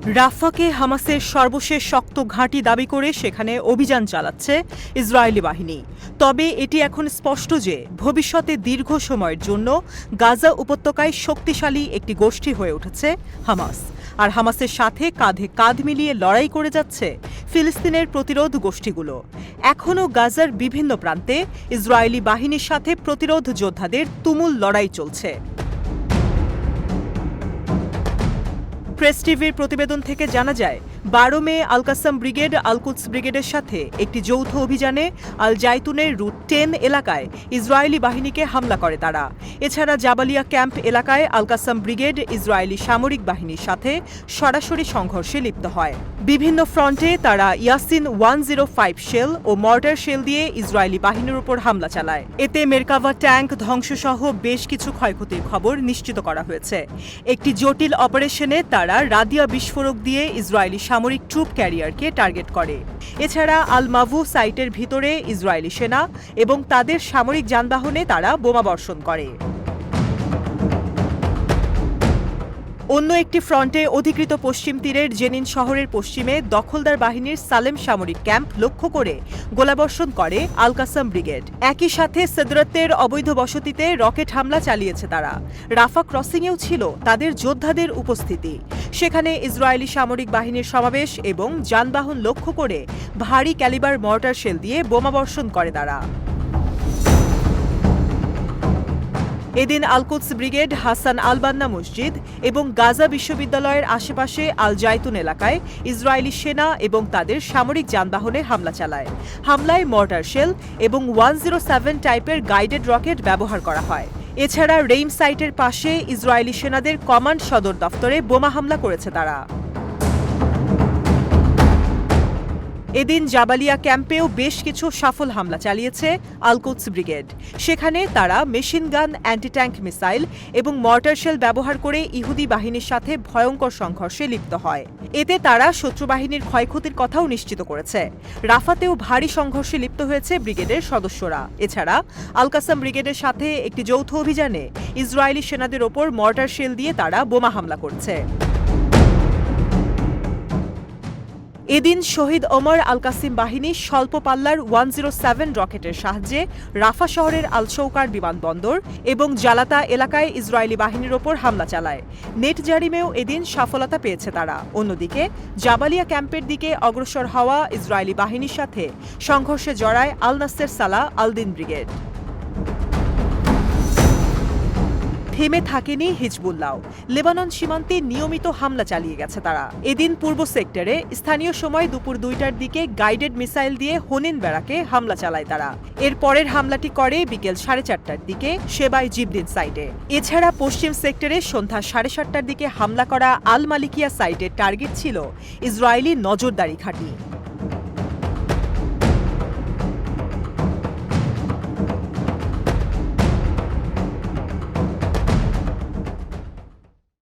রাফাকে হামাসের সর্বশেষ শক্ত ঘাঁটি দাবি করে সেখানে অভিযান চালাচ্ছে ইসরায়েলি বাহিনী। তবে এটি এখন স্পষ্ট যে ভবিষ্যতে দীর্ঘ সময়ের জন্য গাজা উপত্যকায় শক্তিশালী একটি গোষ্ঠী হয়ে উঠেছে হামাস। আর হামাসের সাথে কাঁধে কাঁধ মিলিয়ে লড়াই করে যাচ্ছে ফিলিস্তিনের প্রতিরোধ গোষ্ঠীগুলো। এখনও গাজার বিভিন্ন প্রান্তে ইসরায়েলি বাহিনীর সাথে প্রতিরোধ যোদ্ধাদের তুমুল লড়াই চলছে। প্রেস টিভির প্রতিবেদন থেকে জানা যায়, 12 মে আল কাসাম ব্রিগেড আল কুদস ব্রিগেডের সাথে একটি যৌথ অভিযানে আল জাইতুনের রুট 10 এলাকায় ইসরায়েলি বাহিনীকে হামলা করে তারা। এছাড়া জাবালিয়া ক্যাম্প এলাকায় আল কাসাম ব্রিগেড ইসরায়েলি সামরিক বাহিনীর সাথে সরাসরি সংঘর্ষে লিপ্ত হয়। বিভিন্ন ফ্রন্টে তারা ইয়াসিন 105 শেল ও মর্টার শেল দিয়ে ইসরায়েলি বাহিনীর উপর হামলা চালায়। এতে মেরকাভা ট্যাঙ্ক ধ্বংসসহ বেশ কিছু ক্ষয়ক্ষতির খবর নিশ্চিত করা হয়েছে। একটি জটিল অপারেশনে তারা রাদিয়া বিস্ফোরক দিয়ে ইসরায়েলি সামরিক ট্রুপ ক্যারিয়ারকে টার্গেট করে। এছাড়া আল মাভু সাইটের ভিতরে ইসরায়েলি সেনা এবং তাদের সামরিক যানবাহনে তারা বোমাবর্ষণ করে। অন্য একটি ফ্রন্টে অধিকৃত পশ্চিম তীরের জেনিন শহরের পশ্চিমে দখলদার বাহিনীর সালেম সামরিক ক্যাম্প লক্ষ্য করে গোলাবর্ষণ করে আল কাসাম ব্রিগেড। একই সাথে সেদরাতের অবৈধ বসতিতে রকেট হামলা চালিয়েছে তারা। রাফা ক্রসিংয়েও ছিল তাদের যোদ্ধাদের উপস্থিতি। সেখানে ইসরায়েলি সামরিক বাহিনীর সমাবেশ এবং যানবাহন লক্ষ্য করে ভারী ক্যালিবার মর্টার শেল দিয়ে বোমাবর্ষণ করে তারা। এদিন আল কুদস ব্রিগেড হাসান আল বান্না মসজিদ এবং গাজা বিশ্ববিদ্যালয়ের আশেপাশে আল জাইতুন এলাকায় ইসরায়েলি সেনা এবং তাদের সামরিক যানবাহনে হামলা চালায়। হামলায় মর্টার শেল এবং 107 টাইপের গাইডেড রকেট ব্যবহার করা হয়। এছাড়া রেইম সাইটের পাশে ইসরায়েলি সেনাদের কমান্ড সদর দফতরে বোমা হামলা করেছে তারা। এদিন জাবালিয়া ক্যাম্পেও বেশ কিছু সফল হামলা চালিয়েছে আল কুদস ব্রিগেড। সেখানে তারা machine gun, anti tank missile এবং মর্টার শেল ব্যবহার করে ইহুদি বাহিনীর সাথে ভয়ঙ্কর সংঘর্ষে লিপ্ত হয়। এতে তারা শত্রু বাহিনীর ক্ষয়ক্ষতির কথাও নিশ্চিত করেছে। রাফাতেও ভারী সংঘর্ষে লিপ্ত হয়েছে ব্রিগেডের সদস্যরা। এছাড়া আল কাসাম ব্রিগেডের সাথে একটি যৌথ অভিযানে ইসরায়েলি সেনাদের ওপর মর্টার শেল দিয়ে তারা বোমা হামলা করছে। এদিন শহীদ ওমর আল কাসিম বাহিনী স্বল্প পাল্লার 107 রকেটের সাহায্যে রাফা শহরের আল শৌকার বিমানবন্দর এবং জালাতা এলাকায় ইসরায়েলি বাহিনীর ওপর হামলা চালায়। নেট জারিমেও এদিন সফলতা পেয়েছে তারা। অন্যদিকে জাবালিয়া ক্যাম্পের দিকে অগ্রসর হওয়া ইসরায়েলি বাহিনীর সাথে সংঘর্ষে জড়ায় আল নাসের সালাহ আল দিন ব্রিগেড। থেমে থাকেনি হিজবুল্লাহ। লেবানন সীমান্তে নিয়মিত হামলা চালিয়ে গেছে তারা। এদিন পূর্ব সেক্টরে স্থানীয় সময় দুপুর 2টার দিকে গাইডেড মিসাইল দিয়ে হোনেন ব্যারাকে হামলা চালায় তারা। এর পরের হামলাটি করে বিকেল 4:30টার দিকে শেবাই জিবদিন সাইটে। এছাড়া পশ্চিম সেক্টরে সন্ধ্যা 7:30টার দিকে হামলা করা আল মালিকিয়া সাইটের টার্গেট ছিল ইসরায়েলি নজরদারি ঘাঁটি।